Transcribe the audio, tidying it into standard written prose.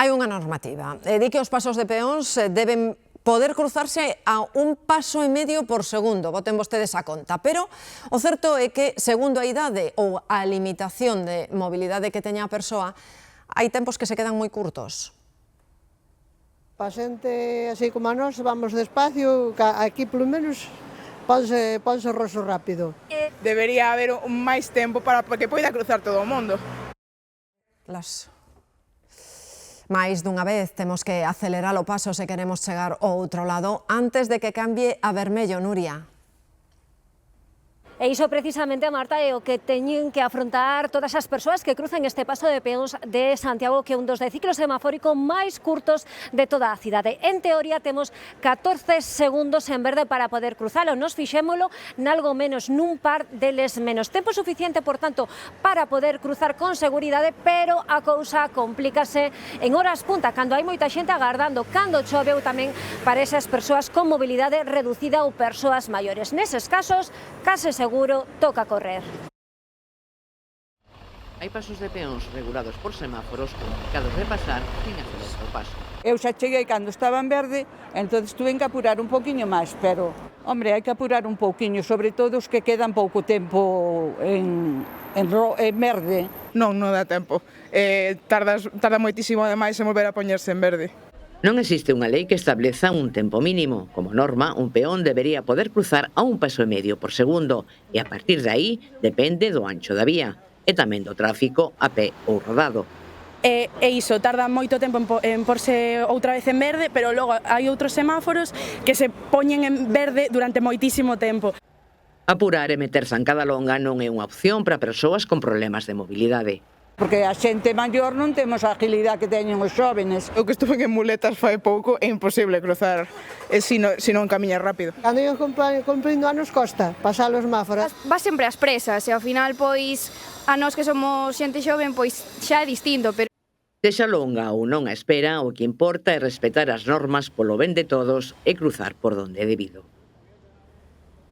Hai unha normativa. Di que os pasos de peóns deben poder cruzarse a 1,5 pasos por segundo, boten vostedes a conta. Pero o certo é que, segundo a idade ou a limitación de mobilidade que teña a persoa, hai tempos que se quedan moi curtos. Pa xente así como a nós, vamos despacio, aquí polo menos ponse roso rápido. Debería haber máis tempo para que poida cruzar todo o mundo. Mais dunha vez temos que acelerar o paso se queremos chegar ao outro lado antes de que cambie a vermello, Nuria. E iso precisamente, Marta, é o que teñen que afrontar todas as persoas que cruzan este paso de peóns de Santiago, que é un dos de ciclo semafórico máis curtos de toda a cidade. En teoría temos 14 segundos en verde para poder cruzalo. Nos fixémolo nalgo menos, nun par deles menos. Tempo suficiente, por tanto, para poder cruzar con seguridade, pero a cousa complícase en horas punta, cando hai moita xente agardando, cando chove ou tamén para esas persoas con mobilidade reducida ou persoas maiores. Neses casos, case seguro, toca correr. Hai pasos de peóns regulados por semáforos complicados de pasar sin acelerar o paso. Eu xa cheguei cando estaba en verde, entón tuve que apurar un poquinho máis, pero, hombre, hai que apurar un pouquiño, sobre todo os que quedan pouco tempo en verde. Non dá tempo. Tarda moitísimo ademais en volver a poñerse en verde. Non existe unha lei que estableza un tempo mínimo. Como norma, un peón debería poder cruzar a 1,5 pasos por segundo e a partir de aí depende do ancho da vía e tamén do tráfico a pé ou rodado. E iso, tarda moito tempo en porse outra vez en verde, pero logo hai outros semáforos que se poñen en verde durante moitísimo tempo. Apurar e meter zancada longa non é unha opción para persoas con problemas de mobilidade. Porque a xente maior non temos a agilidade que teñen os xóvenes. Eu que estuve en muletas fai pouco, é imposible cruzar se non camiñas rápido. Cando eu cumprindo anos costa pasar os semáforos. Vas sempre ás presas e ao final, pois, a nós que somos xente xoven, pois xa é distinto, pero Sexa longa ou non a espera, o que importa é respetar as normas polo ben de todos e cruzar por donde é debido.